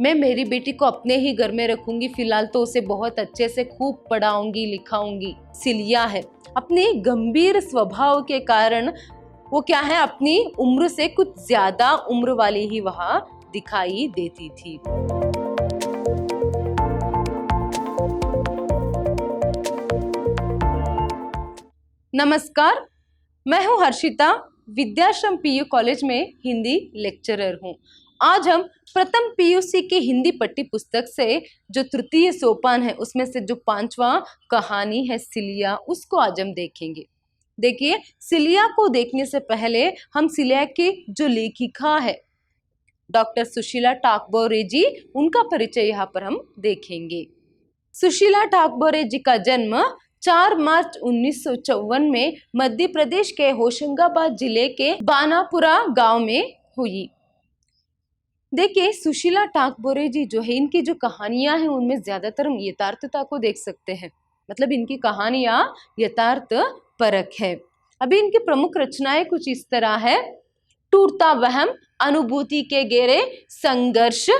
मैं मेरी बेटी को अपने ही घर में रखूंगी, फिलहाल तो उसे बहुत अच्छे से खूब पढ़ाऊंगी लिखाऊंगी। सिलिया है, अपने गंभीर स्वभाव के कारण वो क्या है, अपनी उम्र से कुछ ज्यादा उम्र वाली ही वहां दिखाई देती थी। नमस्कार, मैं हूं हर्षिता, विद्याश्रम पीयू कॉलेज में हिंदी लेक्चरर हूं। आज हम प्रथम पीयूसी की हिंदी पट्टी पुस्तक से जो तृतीय सोपान है उसमें से जो 5वां कहानी है सिलिया, उसको आज हम देखेंगे। देखिए, सिलिया को देखने से पहले हम सिलिया की जो लेखिका है डॉक्टर सुशीला टाकबोरे जी, उनका परिचय यहाँ पर हम देखेंगे। सुशीला टाकबोरे जी का जन्म 4 मार्च 1954 में मध्य प्रदेश के होशंगाबाद जिले के बानापुरा गांव में हुई। देखिए, सुशीला टाकबोरे जी जो है, इनकी जो कहानियां हैं उनमें ज्यादातर हम यथार्थता को देख सकते हैं, मतलब इनकी कहानियां यथार्थ परक है। अभी इनकी प्रमुख रचनाएं कुछ इस तरह है: टूटता वहम, अनुभूति के गेरे, संघर्ष,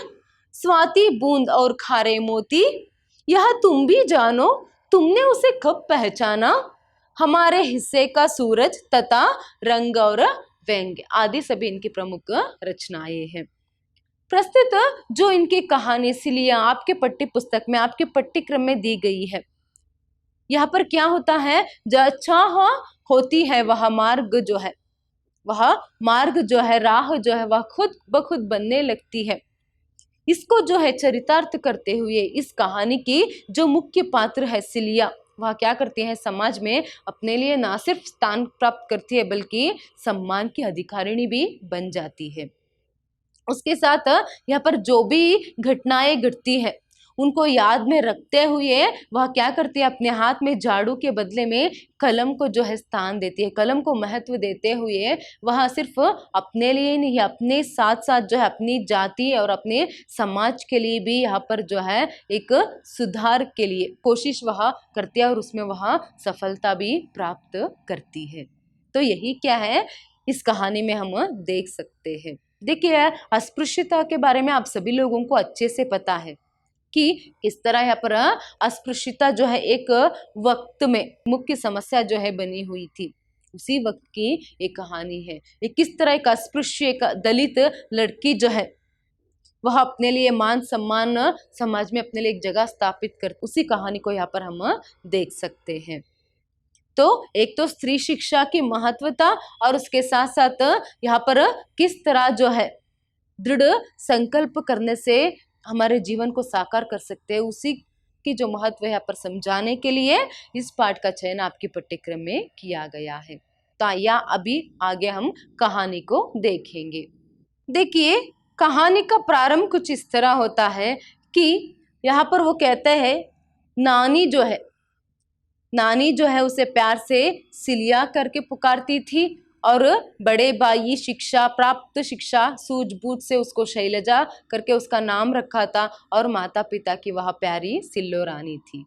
स्वाति बूंद और खारे मोती, यह तुम भी जानो, तुमने उसे कब पहचाना, हमारे हिस्से का सूरज तथा रंग और व्यंग्य आदि सभी इनकी प्रमुख रचनाएं हैं। प्रस्तुत जो इनकी कहानी सिलिया आपके पट्टी पुस्तक में, आपके पाठ्यक्रम में दी गई है, यहाँ पर क्या होता है, जो अच्छा होती है वह मार्ग जो है, राह जो है वह खुद ब खुद बनने लगती है। इसको जो है चरितार्थ करते हुए इस कहानी की जो मुख्य पात्र है सिलिया, वह क्या करती है, समाज में अपने लिए ना सिर्फ स्थान प्राप्त करती है बल्कि सम्मान की अधिकारिणी भी बन जाती है। उसके साथ यहाँ पर जो भी घटनाएं घटती है उनको याद में रखते हुए वह क्या करती है, अपने हाथ में झाड़ू के बदले में कलम को जो है स्थान देती है। कलम को महत्व देते हुए वह सिर्फ अपने लिए नहीं, अपने साथ साथ जो है अपनी जाति और अपने समाज के लिए भी यहाँ पर जो है एक सुधार के लिए कोशिश वह करती है और उसमें वह सफलता भी प्राप्त करती है। तो यही क्या है, इस कहानी में हम देख सकते हैं। देखिए, अस्पृश्यता के बारे में आप सभी लोगों को अच्छे से पता है कि किस तरह यहाँ पर अस्पृश्यता जो है एक वक्त में मुख्य समस्या जो है बनी हुई थी। उसी वक्त की एक कहानी है, ये किस तरह एक अस्पृश्य, एक दलित लड़की जो है वह अपने लिए मान सम्मान समाज में अपने लिए एक जगह स्थापित कर, उसी कहानी को यहाँ पर हम देख सकते हैं। तो एक तो स्त्री शिक्षा की महत्वता और उसके साथ साथ यहाँ पर किस तरह जो है दृढ़ संकल्प करने से हमारे जीवन को साकार कर सकते हैं, उसी की जो महत्व है यहाँ पर समझाने के लिए इस पाठ का चयन आपके पाठ्यक्रम में किया गया है। तो आइए अभी आगे हम कहानी को देखेंगे। देखिए, कहानी का प्रारंभ कुछ इस तरह होता है कि यहाँ पर वो कहते हैं, नानी जो है उसे प्यार से सिलिया करके पुकारती थी और बड़े भाई शिक्षा सूझबूझ से उसको शैलजा करके उसका नाम रखा था और माता पिता की वह प्यारी सिल्लो रानी थी।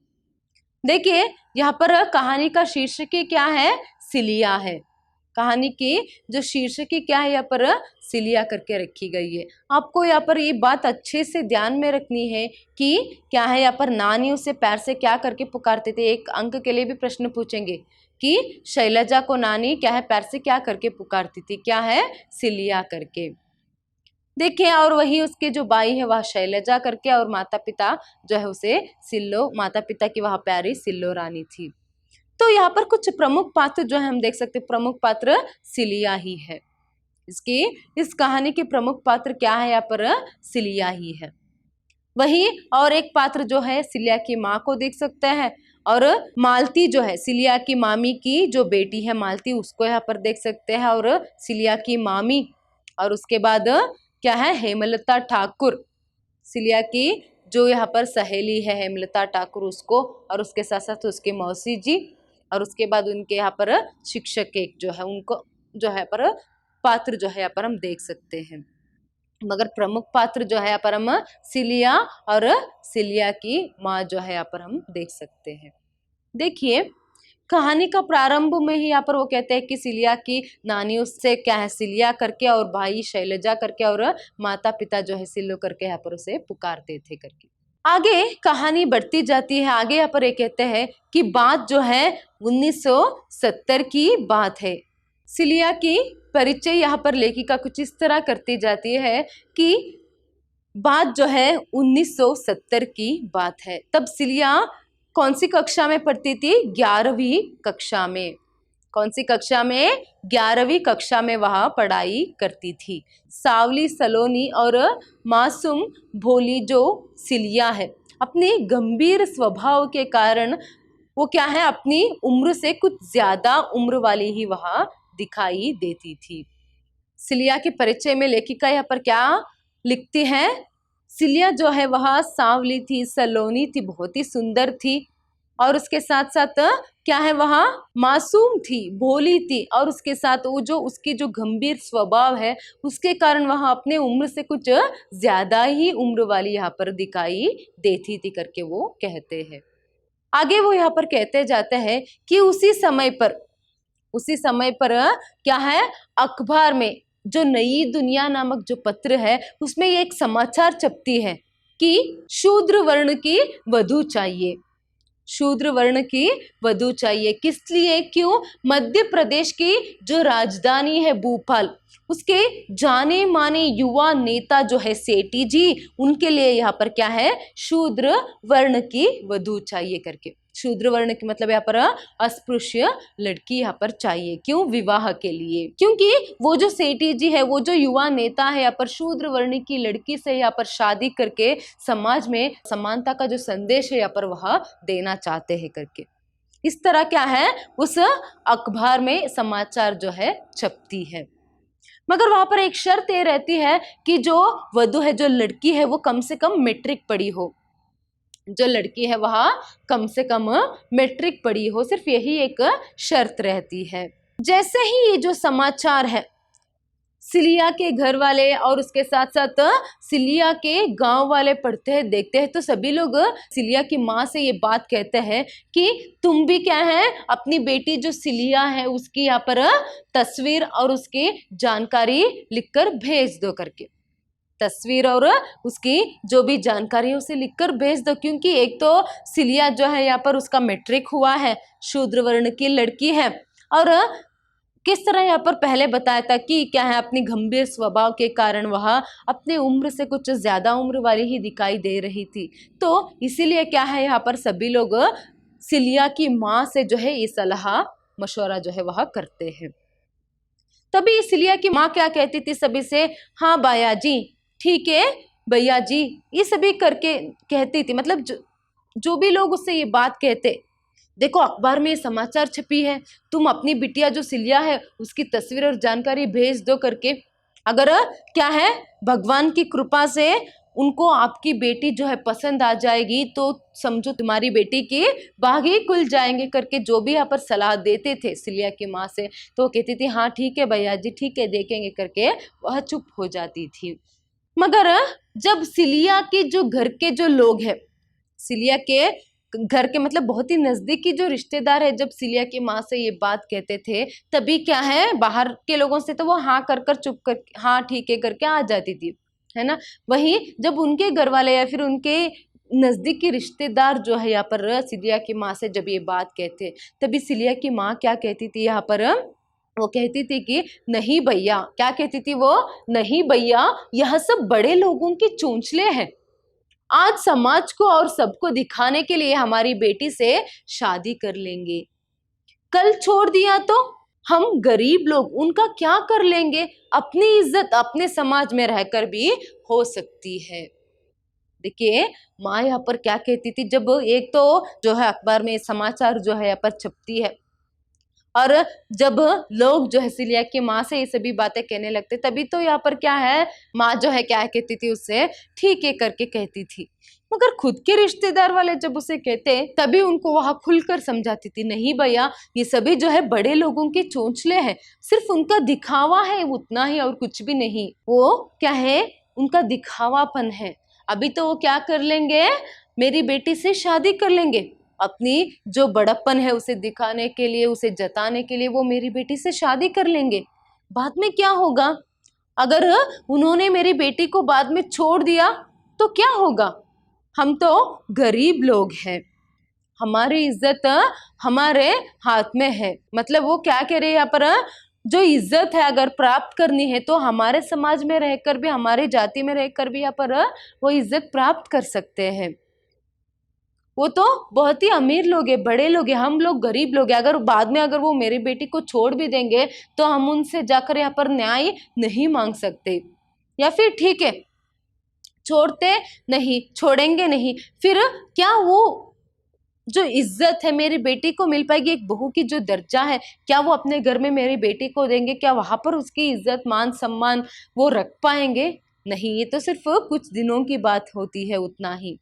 देखिए, यहाँ पर कहानी का शीर्षक क्या है, सिलिया है। कहानी की जो शीर्षक क्या है यहाँ पर सिलिया करके रखी गई है। आपको यहाँ पर ये बात अच्छे से ध्यान में रखनी है कि क्या है, यहाँ पर नानी उसे पैर से क्या करके पुकारते थे। एक अंक के लिए भी प्रश्न पूछेंगे कि शैलजा को नानी क्या है पैर से क्या करके पुकारती थी, क्या है, सिलिया करके। देखिए, और वही उसके जो भाई है वह शैलजा करके और माता पिता जो है उसे सिल्लो, माता पिता की वह प्यारी सिल्लो रानी थी। तो यहाँ पर कुछ प्रमुख पात्र जो है हम देख सकते हैं, प्रमुख पात्र सिलिया ही है। इस कहानी के प्रमुख पात्र क्या है, यहाँ पर सिलिया ही है। वही और एक पात्र जो है सिलिया की माँ को देख सकते हैं, और मालती जो है सिलिया की मामी की जो बेटी है मालती, उसको यहाँ पर देख सकते हैं, और सिलिया की मामी, और उसके बाद क्या है, हेमलता ठाकुर, सिलिया की जो यहाँ पर सहेली है हेमलता ठाकुर, उसको, और उसके साथ साथ उसके मौसी जी, और उसके बाद उनके यहाँ पर शिक्षक एक जो है, उनको जो है पर पात्र जो है यहाँ पर हम देख सकते हैं। मगर प्रमुख पात्र जो है यहाँ पर हम सिलिया और सिलिया की माँ जो है यहाँ पर हम देख सकते हैं। देखिए, कहानी का प्रारंभ में ही यहाँ पर वो कहते हैं कि सिलिया की नानी उससे क्या है सिलिया करके और भाई शैलजा करके और माता पिता जो है सिल्लो करके यहाँ पर उसे पुकारते थे करके। आगे कहानी बढ़ती जाती है। आगे यहाँ पर ये कहते हैं कि बात जो है 1970 की बात है। सिलिया की परिचय यहाँ पर लेखिका कुछ इस तरह करती जाती है कि बात जो है 1970 की बात है। तब सिलिया कौन सी कक्षा में पढ़ती थी? 11वीं कक्षा में। कौन सी कक्षा में? 11वीं कक्षा में वह पढ़ाई करती थी। सावली सलोनी और मासूम भोली जो सिलिया है, अपने गंभीर स्वभाव के कारण वो क्या है अपनी उम्र से कुछ ज्यादा उम्र वाली ही वह दिखाई देती थी। सिलिया के परिचय में लेखिका यहाँ पर क्या लिखती है? सिलिया जो है वह सांवली थी, सलोनी थी, बहुत ही सुंदर थी और उसके साथ साथ क्या है वह मासूम थी, भोली थी और उसके साथ वो जो उसकी जो गंभीर स्वभाव है उसके कारण वह अपने उम्र से कुछ ज्यादा ही उम्र वाली यहाँ पर दिखाई देती थी करके वो कहते हैं। आगे वो यहाँ पर कहते जाते हैं कि उसी समय पर क्या है अखबार में जो नई दुनिया नामक जो पत्र है उसमें ये एक समाचार छपती है कि शूद्र वर्ण की वधू चाहिए। शूद्र वर्ण की वधू चाहिए किस लिए? क्यों? मध्य प्रदेश की जो राजधानी है भोपाल, उसके जाने माने युवा नेता जो है सेठी जी, उनके लिए यहाँ पर क्या है शूद्र वर्ण की वधू चाहिए करके। शूद्र वर्ण की मतलब यहाँ पर अस्पृश्य लड़की यहाँ पर चाहिए। क्यों? विवाह के लिए। क्योंकि वो जो सेठी जी है, वो जो युवा नेता है यहाँ पर शूद्र वर्ण की लड़की से यहाँ पर शादी करके समाज में समानता का जो संदेश है यहाँ पर वह देना चाहते हैं करके। इस तरह क्या है उस अखबार में समाचार जो है छपती है। मगर वहां पर एक शर्त ये रहती है कि जो वधू है, जो लड़की है, वो कम से कम मैट्रिक पढ़ी हो। जो लड़की है वह कम से कम मैट्रिक पढ़ी हो, सिर्फ यही एक शर्त रहती है। जैसे ही ये जो समाचार है सिलिया के घर वाले और उसके साथ साथ सिलिया के गांव वाले पढ़ते हैं, देखते हैं, तो सभी लोग सिलिया की माँ से ये बात कहते हैं कि तुम भी क्या है अपनी बेटी जो सिलिया है उसकी यहाँ पर तस्वीर और उसकी जानकारी लिखकर भेज दो करके। तस्वीर और उसकी जो भी जानकारी है उसे लिखकर भेज दो, क्योंकि एक तो सिलिया जो है यहाँ पर उसका मैट्रिक हुआ है, शूद्र वर्ण की लड़की है और किस तरह यहाँ पर पहले बताया था कि क्या है अपनी गंभीर स्वभाव के कारण वह अपने उम्र से कुछ ज्यादा उम्र वाली ही दिखाई दे रही थी। तो इसीलिए क्या है यहाँ पर सभी लोग सिलिया की माँ से जो है ये सलाह मशवरा जो है वह करते हैं। तभी सिलिया की माँ क्या कहती थी सभी से? हाँ बाया जी, ठीक है भैया जी, ये सभी करके कहती थी। मतलब जो भी लोग उससे ये बात कहते, देखो अखबार में ये समाचार छपी है, तुम अपनी बिटिया जो सिलिया है उसकी तस्वीर और जानकारी भेज दो करके। अगर क्या है भगवान की कृपा से उनको आपकी बेटी जो है पसंद आ जाएगी तो समझो तुम्हारी बेटी के बाग ही खुल जाएंगे करके जो भी यहाँ पर सलाह देते थे सिलिया की माँ से, तो वो कहती थी हाँ ठीक है भैया जी, ठीक है देखेंगे करके वह चुप हो जाती थी। मगर जब सिलिया के जो घर के जो लोग हैं, सिलिया के घर के मतलब बहुत ही नजदीकी जो रिश्तेदार है, जब सिलिया की माँ से ये बात कहते थे तभी क्या है बाहर के लोगों से तो वो हाँ कर चुप कर हाँ ठीक है करके आ जाती थी, है ना। वहीं जब उनके घर वाले या फिर उनके नजदीकी रिश्तेदार जो है यहाँ पर सिलिया की माँ से जब ये बात कहते, तभी सिलिया की माँ क्या कहती थी यहाँ पर? वो कहती थी कि नहीं भैया, क्या कहती थी वो? नहीं भैया, यह सब बड़े लोगों की चोंचले हैं। आज समाज को और सबको दिखाने के लिए हमारी बेटी से शादी कर लेंगे, कल छोड़ दिया तो हम गरीब लोग उनका क्या कर लेंगे? अपनी इज्जत अपने समाज में रहकर भी हो सकती है। देखिए माँ यहाँ पर क्या कहती थी, जब एक तो जो है अखबार में समाचार जो है यहाँ पर छपती है और जब लोग जो है सिलिया की माँ से ये सभी बातें कहने लगते, तभी तो यहाँ पर क्या है माँ जो है क्या कहती थी उससे ठीक है करके कहती थी। मगर खुद के रिश्तेदार वाले जब उसे कहते तभी उनको वहां खुलकर समझाती थी, नहीं भैया ये सभी जो है बड़े लोगों के चोंचले हैं, सिर्फ उनका दिखावा है उतना ही और कुछ भी नहीं। वो क्या है उनका दिखावापन है। अभी तो वो क्या कर लेंगे, मेरी बेटी से शादी कर लेंगे, अपनी जो बड़प्पन है उसे दिखाने के लिए, उसे जताने के लिए वो मेरी बेटी से शादी कर लेंगे। बाद में क्या होगा? अगर उन्होंने मेरी बेटी को बाद में छोड़ दिया तो क्या होगा? हम तो गरीब लोग हैं, हमारी इज्जत हमारे हाथ में है। मतलब वो क्या कह रहे हैं यहाँ पर, जो इज्जत है अगर प्राप्त करनी है तो हमारे समाज में रहकर भी, हमारी जाति में रहकर भी यहाँ पर वो इज्जत प्राप्त कर सकते हैं। वो तो बहुत ही अमीर लोग हैं, बड़े लोग हैं, हम लोग गरीब लोग हैं। अगर बाद में अगर वो मेरी बेटी को छोड़ भी देंगे तो हम उनसे जाकर यहाँ पर न्याय नहीं मांग सकते। या फिर ठीक है, छोड़ते नहीं, छोड़ेंगे नहीं, फिर क्या वो जो इज्जत है मेरी बेटी को मिल पाएगी? एक बहू की जो दर्जा है, क्या वो अपने घर में मेरी बेटी को देंगे? क्या वहां पर उसकी इज्जत मान सम्मान वो रख पाएंगे? नहीं, ये तो सिर्फ कुछ दिनों की बात होती है, उतना ही।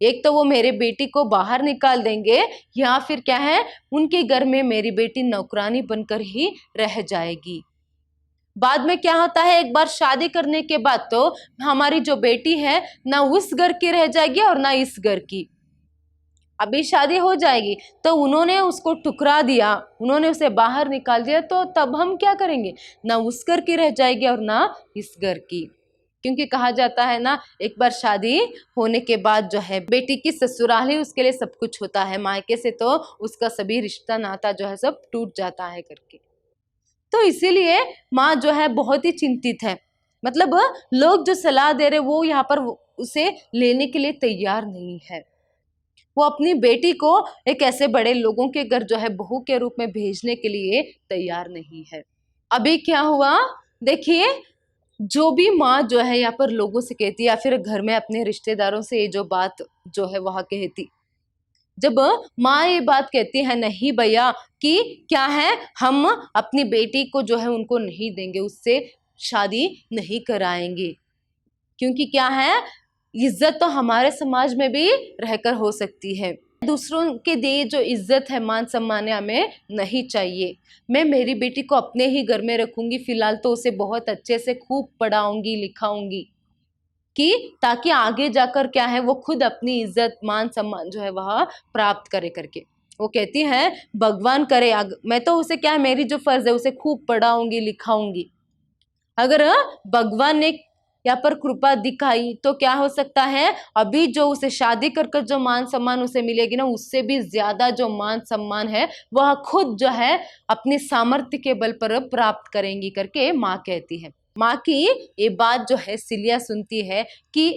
एक तो वो मेरे बेटी को बाहर निकाल देंगे, या फिर क्या है, उनके घर में मेरी बेटी नौकरानी बनकर ही रह जाएगी। बाद में क्या होता है, एक बार शादी करने के बाद तो हमारी जो बेटी है ना उस घर की रह जाएगी और ना इस घर की। अभी शादी हो जाएगी तो उन्होंने उसको ठुकरा दिया, उन्होंने उसे बाहर निकाल दिया, तो तब हम क्या करेंगे? ना उस घर की रह जाएगी और ना इस घर की। क्योंकि कहा जाता है ना, एक बार शादी होने के बाद जो है बेटी की ससुराल ही उसके लिए सब कुछ होता है, मायके से तो उसका सभी रिश्ता नाता जो है सब टूट जाता है करके। तो इसीलिए माँ जो है बहुत ही चिंतित है। मतलब लोग जो सलाह दे रहे वो यहाँ पर उसे लेने के लिए तैयार नहीं है। वो अपनी बेटी को एक ऐसे बड़े लोगों के घर जो है बहू के रूप में भेजने के लिए तैयार नहीं है। अभी क्या हुआ देखिए, जो भी माँ जो है यहाँ पर लोगों से कहती है या फिर घर में अपने रिश्तेदारों से ये जो बात जो है वह कहती, जब माँ ये बात कहती है नहीं भैया कि क्या है, हम अपनी बेटी को जो है उनको नहीं देंगे, उससे शादी नहीं कराएंगे, क्योंकि क्या है, इज्जत तो हमारे समाज में भी रहकर हो सकती है। दूसरों के दिए जो इज्जत है, मान सम्मान हमें नहीं चाहिए। मैं मेरी बेटी को अपने ही घर में रखूंगी, फिलहाल तो उसे बहुत अच्छे से खूब पढ़ाऊंगी लिखाऊंगी, कि ताकि आगे जाकर क्या है वो खुद अपनी इज्जत मान सम्मान जो है वह प्राप्त करे करके। वो कहती है भगवान करे, मैं तो उसे क्या है, मेरी जो फर्ज है उसे खूब पढ़ाऊंगी लिखाऊंगी। अगर भगवान ने यहाँ पर कृपा दिखाई तो क्या हो सकता है, अभी जो उसे शादी कर कर जो मान सम्मान उसे मिलेगी ना, उससे भी ज्यादा जो मान सम्मान है वह खुद जो है अपने सामर्थ्य के बल पर प्राप्त करेंगी करके माँ कहती है। माँ की ये बात जो है सिलिया सुनती है कि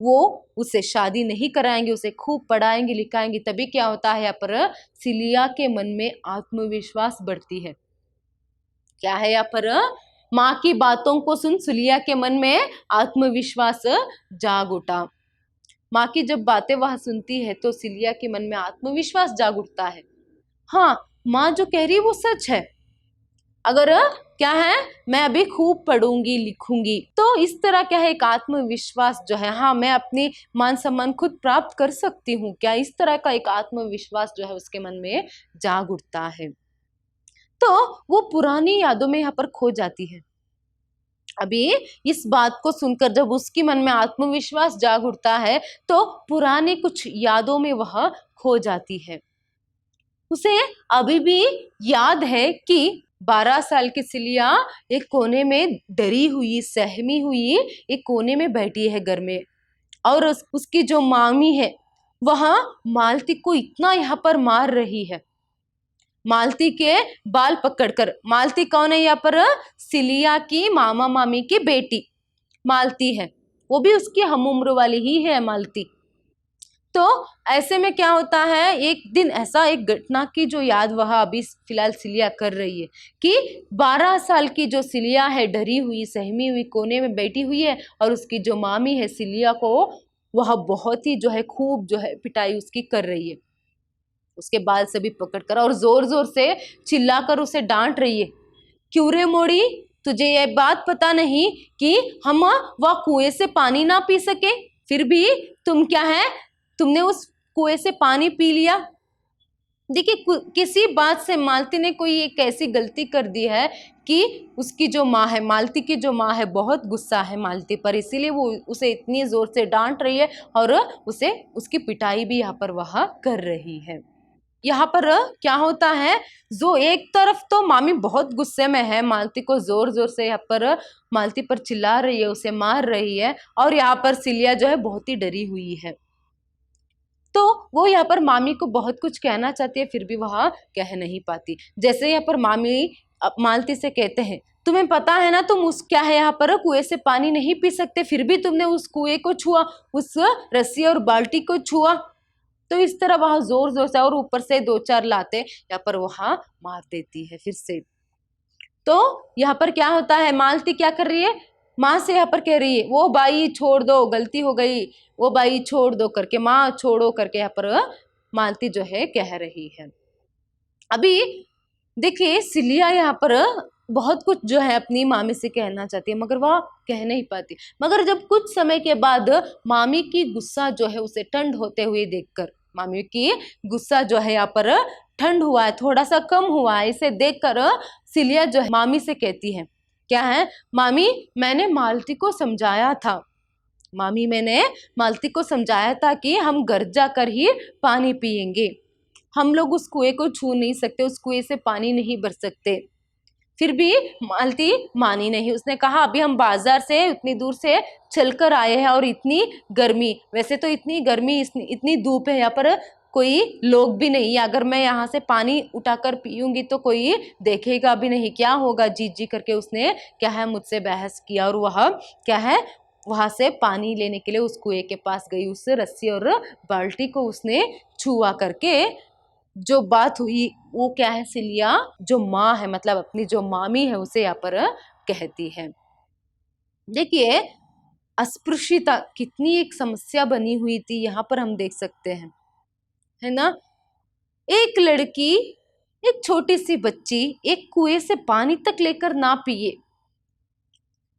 वो उसे शादी नहीं कराएंगे, उसे खूब पढ़ाएंगे लिखाएंगे। तभी क्या होता है, यहाँ पर सिलिया के मन में आत्मविश्वास बढ़ती है। क्या है, यहाँ पर माँ की बातों को सुन सिलिया के मन में आत्मविश्वास जाग उठा। माँ की जब बातें वह सुनती है तो सिलिया के मन में आत्मविश्वास जाग उठता है। हाँ, माँ जो कह रही है वो सच है। अगर क्या है, मैं अभी खूब पढ़ूंगी लिखूंगी तो इस तरह क्या है, एक आत्मविश्वास जो है, हाँ मैं अपनी मान सम्मान खुद प्राप्त कर सकती हूँ क्या, इस तरह का एक आत्मविश्वास जो है उसके मन में जाग उठता है। तो वो पुरानी यादों में यहाँ पर खो जाती है। अभी इस बात को सुनकर जब उसके मन में आत्मविश्वास जाग उठता है तो पुरानी कुछ यादों में वह खो जाती है। उसे अभी भी याद है कि 12 साल की सिलिया एक कोने में डरी हुई सहमी हुई एक कोने में बैठी है घर में, और उसकी जो मामी है वह मालती को इतना यहाँ पर मार रही है। मालती के बाल पकड़कर, मालती कौन है यहाँ पर, सिलिया की मामा मामी की बेटी मालती है, वो भी उसकी हम उम्र वाली ही है मालती। तो ऐसे में क्या होता है, एक दिन ऐसा एक घटना की जो याद वह अभी फिलहाल सिलिया कर रही है कि 12 साल की जो सिलिया है डरी हुई सहमी हुई कोने में बैठी हुई है, और उसकी जो मामी है सिलिया को वह बहुत ही जो है खूब जो है पिटाई उसकी कर रही है। उसके बाल से भी पकड़कर और जोर जोर से चिल्लाकर उसे डांट रही है, क्यों रे मोड़ी, तुझे ये बात पता नहीं कि हम वह कुएं से पानी ना पी सके, फिर भी तुम क्या है, तुमने उस कुएं से पानी पी लिया। देखिए किसी बात से मालती ने कोई एक ऐसी गलती कर दी है कि उसकी जो माँ है, मालती की जो माँ है, बहुत गुस्सा है मालती पर, इसीलिए वो उसे इतनी जोर से डांट रही है और उसे उसकी पिटाई भी यहाँ पर वह कर रही है। यहाँ पर क्या होता है, जो एक तरफ तो मामी बहुत गुस्से में है, मालती को जोर जोर से यहाँ पर मालती पर चिल्ला रही है, उसे मार रही है, और यहाँ पर सिलिया जो है बहुत ही डरी हुई है। तो वो यहाँ पर मामी को बहुत कुछ कहना चाहती है, फिर भी वह कह नहीं पाती। जैसे यहाँ पर मामी मालती से कहते हैं, तुम्हें पता है ना, तुम उस क्या है यहाँ पर कुएं से पानी नहीं पी सकते, फिर भी तुमने उस कुएं को छुआ, उस रस्सी और बाल्टी को छुआ। तो इस तरह वहां जोर जोर से और ऊपर से दो चार लाते यहाँ पर वहां मार देती है फिर से। तो यहाँ पर क्या होता है, मालती क्या कर रही है, माँ से यहाँ पर कह रही है, वो बाई छोड़ दो, गलती हो गई, वो बाई छोड़ दो करके, माँ छोड़ो करके यहाँ पर मालती जो है कह रही है। अभी देखिए सिलिया यहाँ पर बहुत कुछ जो है अपनी मामी से कहना चाहती है, मगर वह कह नहीं पाती। मगर जब कुछ समय के बाद मामी की गुस्सा जो है उसे ठंड होते हुए देखकर, मामी की गुस्सा जो है यहाँ पर ठंड हुआ है, थोड़ा सा कम हुआ है, इसे देखकर सिलिया जो है मामी से कहती है, क्या है मामी, मैंने मालती को समझाया था, मामी मैंने मालती को समझाया था कि हम घर जाकर ही पानी पिएंगे, हम लोग उस कुएं को छू नहीं सकते, उस कुएं से पानी नहीं भर सकते। फिर भी मालती मानी नहीं, उसने कहा अभी हम बाजार से उतनी दूर से चलकर आए हैं और इतनी गर्मी, वैसे तो इतनी गर्मी, इतनी धूप है यहाँ पर, कोई लोग भी नहीं है, अगर मैं यहाँ से पानी उठाकर पीऊंगी तो कोई देखेगा भी नहीं, क्या होगा, जी जी करके उसने क्या है मुझसे बहस किया, और वह क्या है वहां से पानी लेने के लिए उस कुएं के पास गई, उस रस्सी और बाल्टी को उसने छुआ करके जो बात हुई वो क्या है, सिलिया जो माँ है, मतलब अपनी जो मामी है, उसे यहाँ पर कहती है। देखिए अस्पृश्यता कितनी एक समस्या बनी हुई थी, यहाँ पर हम देख सकते हैं, है ना। एक लड़की, एक छोटी सी बच्ची एक कुएं से पानी तक लेकर ना पिए।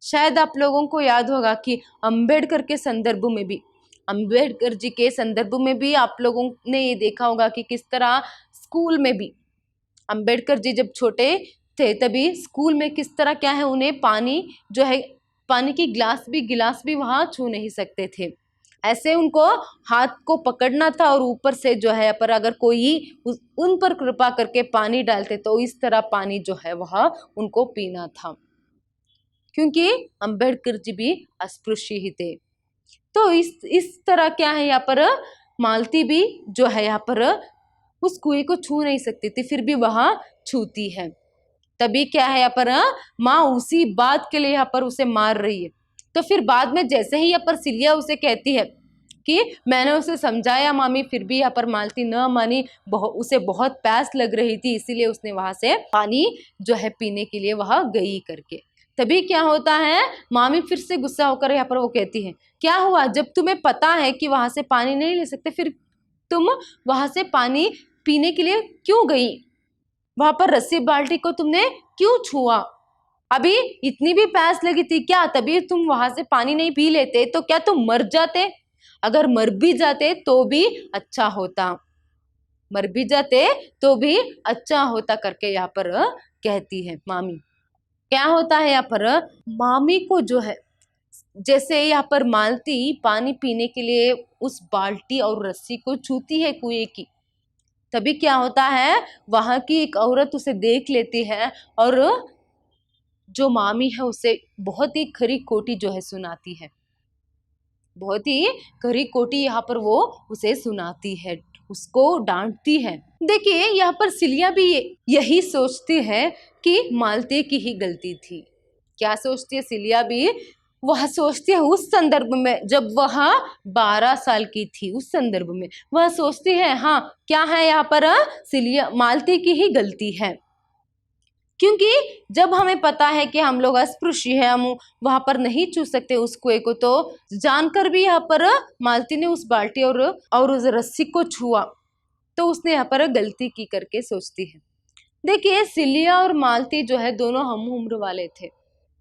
शायद आप लोगों को याद होगा कि अंबेडकर के संदर्भ में भी, अंबेडकर जी के संदर्भ में भी आप लोगों ने ये देखा होगा कि किस तरह स्कूल में भी अंबेडकर जी जब छोटे थे तभी स्कूल में किस तरह क्या है उन्हें पानी जो है, पानी की गिलास भी वहां छू नहीं सकते थे, ऐसे उनको हाथ को पकड़ना था और ऊपर से जो है पर अगर कोई उन पर कृपा करके पानी डालते तो इस तरह पानी जो है वह उनको पीना था, क्योंकि अंबेडकर जी भी अस्पृश्य ही थे। तो इस तरह क्या है यहाँ पर मालती भी जो है यहाँ पर उस कुएं को छू नहीं सकती थी, फिर भी वहां छूती है। तभी क्या है यहाँ पर माँ उसी बात के लिए यहाँ पर उसे मार रही है। तो फिर बाद में जैसे ही यहाँ पर सिलिया उसे कहती है कि मैंने उसे समझाया मामी, फिर भी यहाँ पर मालती न मानी, उसे बहुत प्यास लग रही थी, इसीलिए उसने वहां से पानी जो है पीने के लिए वहां गई करके। तभी क्या होता है, मामी फिर से गुस्सा होकर यहाँ पर वो कहती है, क्या हुआ, जब तुम्हें पता है कि वहां से पानी नहीं ले सकते, फिर तुम वहां से पानी पीने के लिए क्यों गई, वहां पर रस्सी बाल्टी को तुमने क्यों छुआ, अभी इतनी भी प्यास लगी थी क्या, तभी तुम वहां से पानी नहीं पी लेते तो क्या तुम मर जाते, अगर मर भी जाते तो भी अच्छा होता, मर भी जाते तो भी अच्छा होता करके यहाँ पर कहती है मामी। क्या होता है यहाँ पर मामी को जो है, जैसे यहाँ पर मालती पानी पीने के लिए उस बाल्टी और रस्सी को छूती है कुएं की, तभी क्या होता है वहां की एक औरत उसे देख लेती है और जो मामी है उसे बहुत ही खरी खोटी जो है सुनाती है, बहुत ही खरी खोटी यहाँ पर वो उसे सुनाती है, उसको डांटती है। देखिए यहाँ पर सिलिया भी यही सोचती है कि मालती की ही गलती थी। क्या सोचती है सिलिया भी, वह सोचती है उस संदर्भ में जब वह 12 साल की थी, उस संदर्भ में वह सोचती है हाँ क्या है यहाँ पर सिलिया मालती की ही गलती है, क्योंकि जब हमें पता है कि हम लोग अस्पृश्य है, हम वहां पर नहीं छू सकते उस कुएं को, तो जानकर भी यहाँ पर मालती ने उस बाल्टी और उस रस्सी को छुआ, तो उसने यहाँ पर गलती की करके सोचती है। देखिए सिलिया और मालती जो है दोनों हम उम्र वाले थे,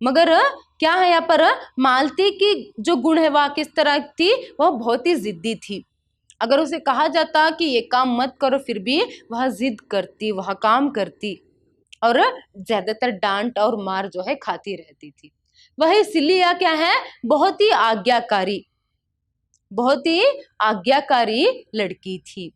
मगर क्या है यहाँ पर मालती की जो गुण है वह किस तरह थी, वह बहुत ही जिद्दी थी, अगर उसे कहा जाता कि ये काम मत करो, फिर भी वह जिद करती, वह काम करती और ज्यादातर डांट और मार जो है खाती रहती थी। वही सिलिया क्या है, बहुत ही आज्ञाकारी, बहुत ही आज्ञाकारी लड़की थी।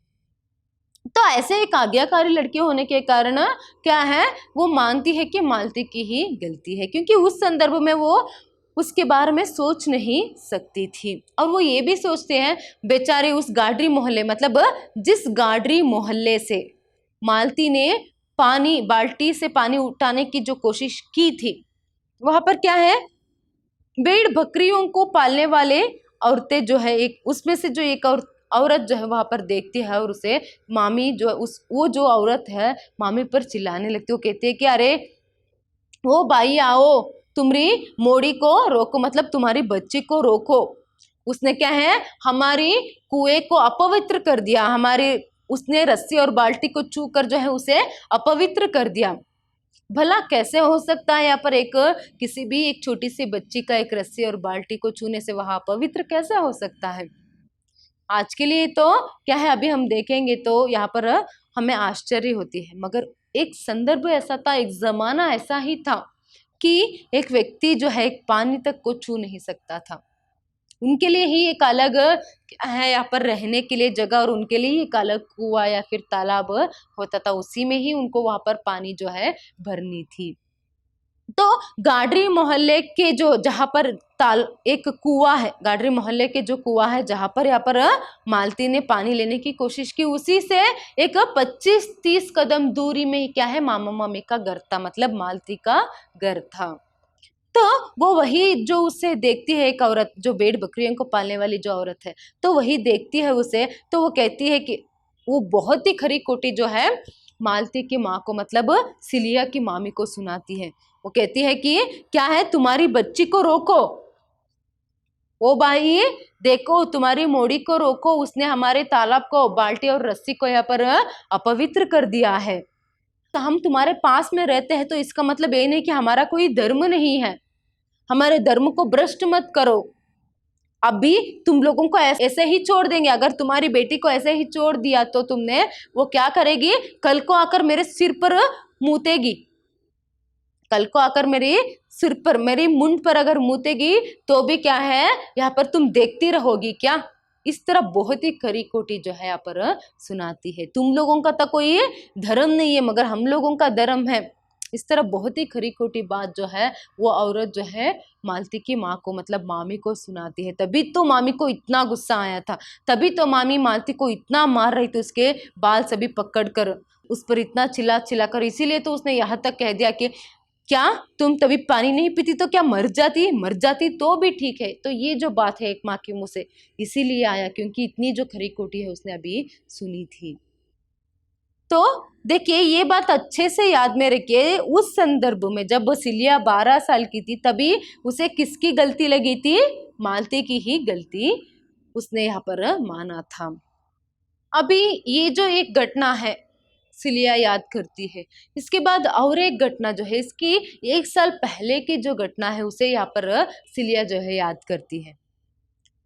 तो ऐसे एक आज्ञाकारी लड़की होने के कारण क्या है, वो मानती है कि मालती की ही गलती है, क्योंकि उस संदर्भ में वो उसके बारे में सोच नहीं सकती थी। और वो ये भी सोचते हैं बेचारे उस गाडरी मोहल्ले, मतलब जिस गाडरी मोहल्ले से मालती ने पानी, बाल्टी से पानी उठाने की जो कोशिश की थी, वहां पर क्या है, भेड़ बकरियों को पालने वाले औरतें जो है, एक उसमें से जो एक औरत जो है वहां पर देखती है और उसे मामी जो उस वो जो औरत है मामी पर चिल्लाने लगती है। वो कहती है कि अरे ओ भाई आओ, तुम्हारी मोड़ी को रोको, मतलब तुम्हारी बच्ची को रोको। उसने क्या है, हमारी कुएं को अपवित्र कर दिया, हमारी उसने रस्सी और बाल्टी को छू कर जो है उसे अपवित्र कर दिया। भला कैसे हो सकता है, यहाँ पर एक किसी भी एक छोटी सी बच्ची का एक रस्सी और बाल्टी को छूने से वहां पवित्र कैसे हो सकता है। आज के लिए तो क्या है, अभी हम देखेंगे तो यहाँ पर हमें आश्चर्य होती है, मगर एक संदर्भ ऐसा था, एक जमाना ऐसा ही था कि एक व्यक्ति जो है एक पानी तक को छू नहीं सकता था। उनके लिए ही एक अलग है यहाँ पर रहने के लिए जगह, और उनके लिए ही एक अलग कुआं या फिर तालाब होता था, उसी में ही उनको वहां पर पानी जो है भरनी थी। तो गाडरी मोहल्ले के जो जहां पर ताल एक कुआं है, गाडरी मोहल्ले के जो कुआं है जहां पर यहाँ पर मालती ने पानी लेने की कोशिश की, उसी से एक 25-30 कदम दूरी में क्या है, मामा मामी का घर था, मतलब मालती का घर था। तो वो वही जो उसे देखती है, एक औरत जो भेड़ बकरियों को पालने वाली जो औरत है, तो वही देखती है उसे, तो वो कहती है कि वो बहुत ही खरी खोटी जो है मालती की माँ को, मतलब सिलिया की मामी को सुनाती है। वो कहती है कि क्या है, तुम्हारी बच्ची को रोको, ओ भाई देखो तुम्हारी मोड़ी को रोको, उसने हमारे तालाब को, बाल्टी और रस्सी को यहाँ पर अपवित्र कर दिया है। तो हम तुम्हारे पास में रहते हैं तो इसका मतलब ये नहीं कि हमारा कोई धर्म नहीं है, हमारे धर्म को भ्रष्ट मत करो। अभी तुम लोगों को ऐसे ही छोड़ देंगे, अगर तुम्हारी बेटी को ऐसे ही छोड़ दिया तो तुमने, वो क्या करेगी, कल को आकर मेरे सिर पर मूतेगी, कल को आकर मेरे सिर पर, मेरी मुंड पर अगर मूतेगी तो भी क्या है, यहाँ पर तुम देखती रहोगी क्या। इस तरह बहुत ही खरी खोटी जो है यहाँ पर सुनाती है। तुम लोगों का तो कोई धर्म नहीं है मगर हम लोगों का धर्म है। इस तरह बहुत ही खरी खोटी बात जो है वो औरत जो है मालती की माँ को, मतलब मामी को सुनाती है। तभी तो मामी को इतना गुस्सा आया था, तभी तो मामी मालती को इतना मार रही थी, उसके बाल सभी पकड़ कर उस पर इतना चिल्ला चिल्ला कर। इसीलिए तो उसने यहाँ तक कह दिया कि क्या तुम तभी पानी नहीं पीती तो क्या मर जाती, मर जाती तो भी ठीक है। तो ये जो बात है एक माँ के मुंह से इसीलिए आया क्योंकि इतनी जो खरी खोटी है उसने अभी सुनी थी। तो देखिए ये बात अच्छे से याद में रखिए, उस संदर्भ में जब सिलिया 12 साल की थी तभी उसे किसकी गलती लगी थी, मालती की ही गलती उसने यहाँ पर माना था। अभी ये जो एक घटना है सिलिया याद करती है, इसके बाद और एक घटना जो है, इसकी 1 साल पहले की जो घटना है उसे यहाँ पर सिलिया जो है याद करती है।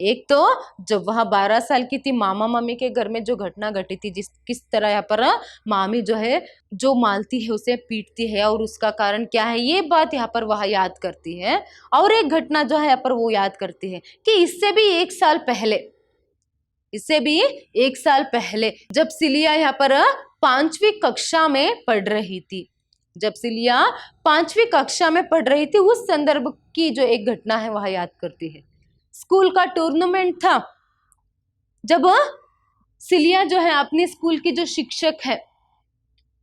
एक तो जब वह 12 साल की थी, मामा मामी के घर में जो घटना घटी थी, जिस किस तरह यहाँ पर मामी जो है जो मालती है उसे पीटती है और उसका कारण क्या है, ये बात यहाँ पर वह याद करती है। और एक घटना जो है यहाँ पर वो याद करती है कि इससे भी 1 साल पहले, इससे भी 1 साल पहले जब सिलिया यहाँ पर 5वीं कक्षा में पढ़ रही थी, जब सिलिया 5वीं कक्षा में पढ़ रही थी, उस संदर्भ की जो एक घटना है वह याद करती है। स्कूल का टूर्नामेंट था, जब सिलिया जो है अपनी स्कूल की जो शिक्षक है,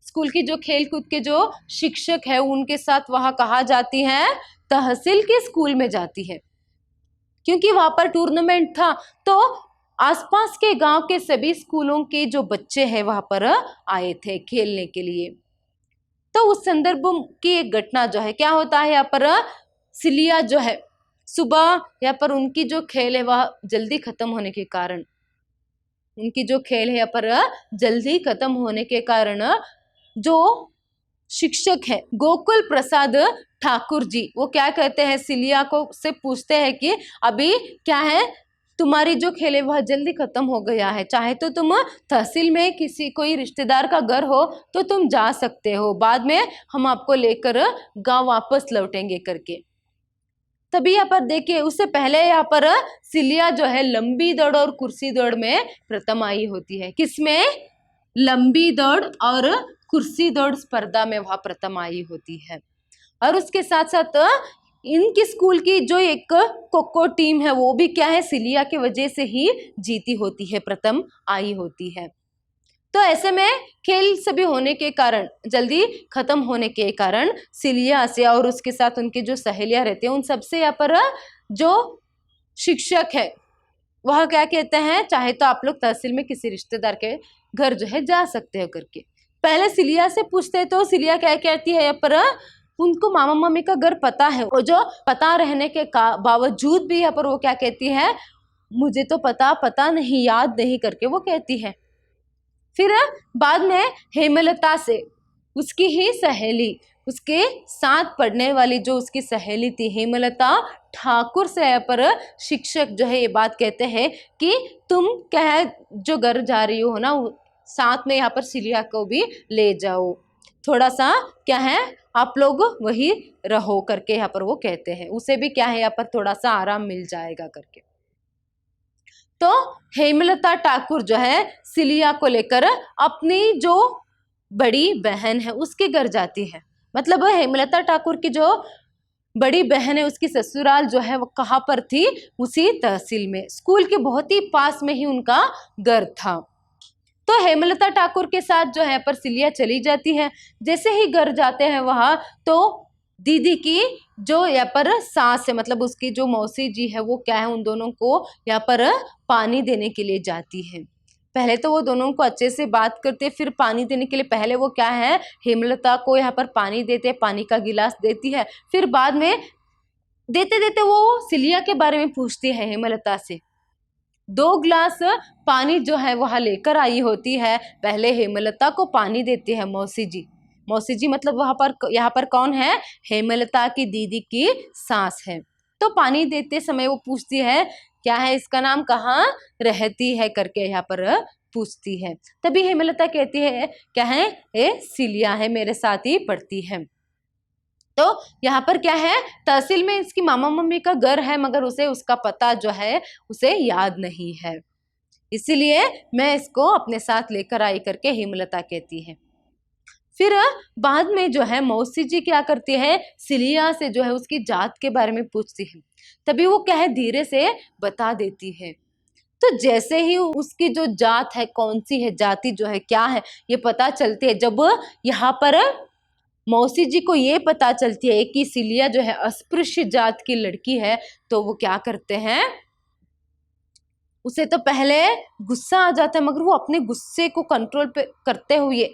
स्कूल की जो खेल कूद के जो शिक्षक है उनके साथ वहां कहा जाती है, तहसील के स्कूल में जाती है, क्योंकि वहां पर टूर्नामेंट था। तो आसपास के गांव के सभी स्कूलों के जो बच्चे हैं वहां पर आए थे खेलने के लिए। तो उस संदर्भ की एक घटना जो है, क्या होता है यहाँ पर, सिलिया जो है सुबह यहाँ पर उनकी जो खेल है वह जल्दी खत्म होने के कारण, उनकी जो खेल है यहाँ पर जल्दी खत्म होने के कारण जो शिक्षक है गोकुल प्रसाद ठाकुर जी, वो क्या कहते हैं, सिलिया को से पूछते हैं कि अभी क्या है, तुम्हारी जो खेल है वह जल्दी खत्म हो गया है, चाहे तो तुम तहसील में किसी कोई रिश्तेदार का घर हो तो तुम जा सकते हो, बाद में हम आपको लेकर गांव वापस लौटेंगे करके। तभी यहाँ पर देखिए, उससे पहले यहाँ पर सिलिया जो है लंबी दौड़ और कुर्सी दौड़ में प्रथम आई होती है। किसमें? लंबी दौड़ और कुर्सी दौड़ स्पर्धा में वह प्रथम आई होती है। और उसके साथ साथ इनकी स्कूल की जो एक खो-खो टीम है वो भी क्या है, सिलिया के वजह से ही जीती होती है, प्रथम आई होती है। तो ऐसे में खेल सभी होने के कारण, जल्दी खत्म होने के कारण सिलिया से और उसके साथ उनकी जो सहेलियां रहती हैं उन सबसे यहाँ पर जो शिक्षक है वह क्या कहते हैं, चाहे तो आप लोग तहसील में किसी रिश्तेदार के घर जो है जा सकते हो करके। पहले सिलिया से पूछते तो सिलिया क्या कहती है, यहाँ पर उनको मामा मम्मी का घर पता है, और जो पता रहने के बावजूद भी यहाँ पर वो क्या कहती है, मुझे तो पता नहीं, याद नहीं करके वो कहती है। फिर बाद में हेमलता से उसकी ही सहेली, उसके साथ पढ़ने वाली जो उसकी सहेली थी हेमलता ठाकुर से यहाँ पर शिक्षक जो है ये बात कहते हैं कि तुम क्या है जो घर जा रही हो ना, साथ में यहाँ पर सिलिया को भी ले जाओ, थोड़ा सा क्या है आप लोग वही रहो करके यहाँ पर वो कहते हैं, उसे भी क्या है यहाँ पर थोड़ा सा आराम मिल जाएगा करके। तो हेमलता ठाकुर जो है सिलिया को लेकर अपनी जो बड़ी बहन है उसके घर जाती है। मतलब हेमलता ठाकुर की जो बड़ी बहन है उसकी ससुराल जो है वो कहाँ पर थी, उसी तहसील में, स्कूल के बहुत ही पास में ही उनका घर था। तो हेमलता ठाकुर के साथ जो है पर सिलिया चली जाती है। जैसे ही घर जाते हैं वहाँ तो दीदी की जो यहाँ पर सास है, मतलब उसकी जो मौसी जी है वो क्या है उन दोनों को यहाँ पर पानी देने के लिए जाती है। पहले तो वो दोनों को अच्छे से बात करते, फिर पानी देने के लिए पहले वो क्या है हेमलता को यहाँ पर पानी देते, पानी का गिलास देती है, फिर बाद में देते देते वो सिलिया के बारे में पूछती है हेमलता से। 2 गिलास पानी जो है वह लेकर आई होती है, पहले हेमलता को पानी देती है मौसी जी। मौसी जी मतलब वहाँ पर यहाँ पर कौन है, हेमलता की दीदी की सास है। तो पानी देते समय वो पूछती है क्या है इसका नाम, कहाँ रहती है करके यहाँ पर पूछती है। तभी हेमलता कहती है क्या है, ये सिलिया है, मेरे साथ ही पढ़ती है। तो यहाँ पर क्या है, तहसील में इसकी मामा मम्मी का घर है, मगर उसे उसका पता जो है उसे याद नहीं है, इसीलिए मैं इसको अपने साथ लेकर आई करके हेमलता कहती है। फिर बाद में जो है मौसी जी क्या करती है, सिलिया से जो है उसकी जात के बारे में पूछती है। तभी वो क्या है धीरे से बता देती है। तो जैसे ही उसकी जो जात है, कौन सी है, जाति जो है क्या है, ये पता चलती है। जब यहाँ पर मौसी जी को ये पता चलती है कि सिलिया जो है अस्पृश्य जात की लड़की है, तो वो क्या करते हैं, उसे तो पहले गुस्सा आ जाता है, मगर वो अपने गुस्से को कंट्रोल पे करते हुए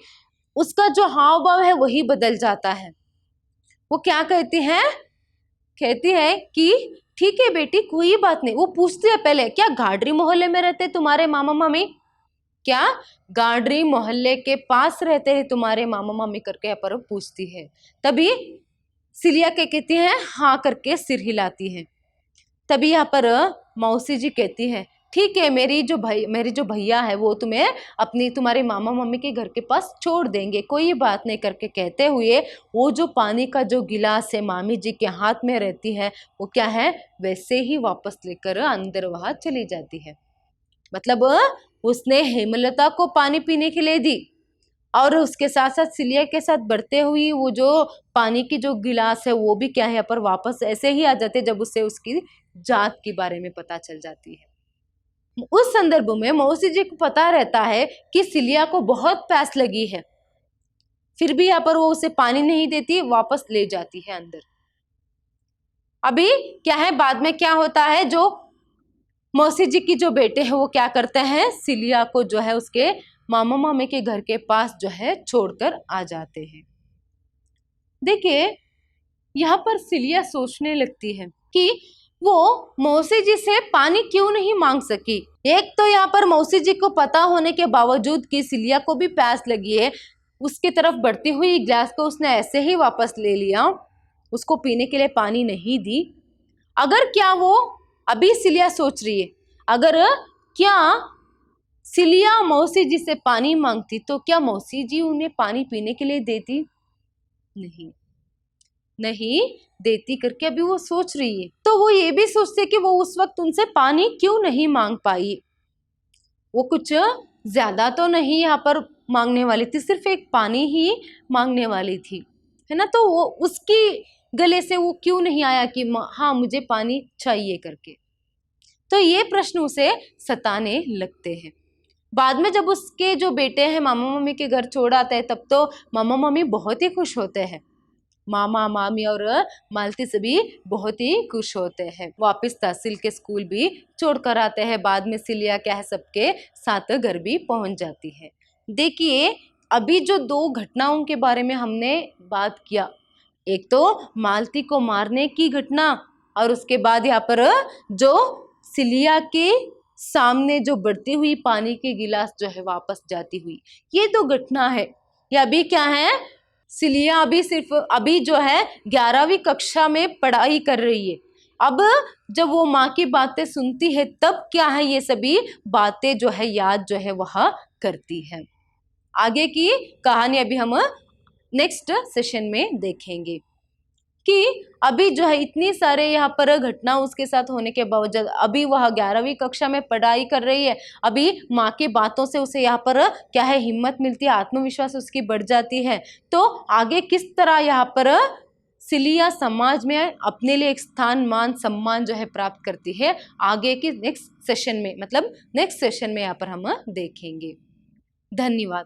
उसका जो हाव भाव है वही बदल जाता है। वो क्या कहती है कि ठीक है बेटी कोई बात नहीं। वो पूछती है पहले, क्या गाडरी मोहल्ले में रहते तुम्हारे मामा मामी, क्या गाडरी मोहल्ले के पास रहते हैं तुम्हारे मामा मामी करके यहाँ पर पूछती है। तभी सिलिया क्या कहती है, हाँ करके सिर हिलाती है। तभी यहाँ पर मौसी जी कहती है ठीक है, मेरी जो भैया है वो तुम्हारे मामा मम्मी के घर के पास छोड़ देंगे, कोई बात नहीं करके कहते हुए वो जो पानी का जो गिलास है मामी जी के हाथ में रहती है, वो क्या है वैसे ही वापस लेकर अंदर वहाँ चली जाती है। मतलब उसने हेमलता को पानी पीने के लिए दी और उसके साथ साथ सिलिया के साथ बढ़ते हुई वो जो पानी की जो गिलास है वो भी क्या है पर वापस ऐसे ही आ जाते जब उससे उसकी जात के बारे में पता चल जाती है। उस संदर्भ में मौसी जी को पता रहता है कि सिलिया को बहुत प्यास लगी है, फिर भी यहाँ पर वो उसे पानी नहीं देती, वापस ले जाती है अंदर। अभी क्या है बाद में क्या होता है, जो मौसी जी की जो बेटे हैं वो क्या करते हैं, सिलिया को जो है उसके मामा मामी के घर के पास जो है छोड़कर आ जाते हैं। देखिए यहाँ पर सिलिया सोचने लगती है कि वो मौसी जी से पानी क्यों नहीं मांग सकी। एक तो यहाँ पर मौसी जी को पता होने के बावजूद कि सिलिया को भी प्यास लगी है, उसकी तरफ बढ़ती हुई ग्लास को उसने ऐसे ही वापस ले लिया, उसको पीने के लिए पानी नहीं दी। अगर क्या वो अभी सिलिया सोच रही है, अगर क्या सिलिया मौसी जी से पानी मांगती तो क्या मौसी जी उन्हें पानी पीने के लिए देती? नहीं, नहीं देती करके अभी वो सोच रही है। तो वो ये भी सोचते कि वो उस वक्त उनसे पानी क्यों नहीं मांग पाई। वो कुछ ज्यादा तो नहीं यहाँ पर मांगने वाली थी, सिर्फ एक पानी ही मांगने वाली थी, है ना। तो वो उसकी गले से वो क्यों नहीं आया कि हाँ मुझे पानी चाहिए करके। तो ये प्रश्न उसे सताने लगते हैं। बाद में जब उसके जो बेटे हैं मामा मम्मी के घर छोड़ आते हैं, तब तो मामा मम्मी बहुत ही खुश होते हैं। मामा मामी और मालती सभी बहुत ही खुश होते हैं। वापस तहसील के स्कूल भी छोड़ कर आते हैं। बाद में सिलिया क्या है सबके साथ घर भी पहुंच जाती है। देखिए अभी जो दो घटनाओं के बारे में हमने बात किया, एक तो मालती को मारने की घटना और उसके बाद यहाँ पर जो सिलिया के सामने जो बढ़ती हुई पानी की गिलास जो है वापस जाती हुई, ये दो घटना है। ये अभी क्या है, सिलिया अभी जो है 11वीं कक्षा में पढ़ाई कर रही है। अब जब वो माँ की बातें सुनती है तब क्या है ये सभी बातें जो है याद जो है वह करती है। आगे की कहानी अभी हम नेक्स्ट सेशन में देखेंगे कि अभी जो है इतनी सारे यहाँ पर घटना उसके साथ होने के बावजूद अभी वह 11वीं कक्षा में पढ़ाई कर रही है। अभी माँ की बातों से उसे यहाँ पर क्या है हिम्मत मिलती है, आत्मविश्वास उसकी बढ़ जाती है। तो आगे किस तरह यहाँ पर सिलिया समाज में अपने लिए एक स्थान मान सम्मान जो है प्राप्त करती है, आगे की नेक्स्ट सेशन में मतलब नेक्स्ट सेशन में यहाँ पर हम देखेंगे। धन्यवाद।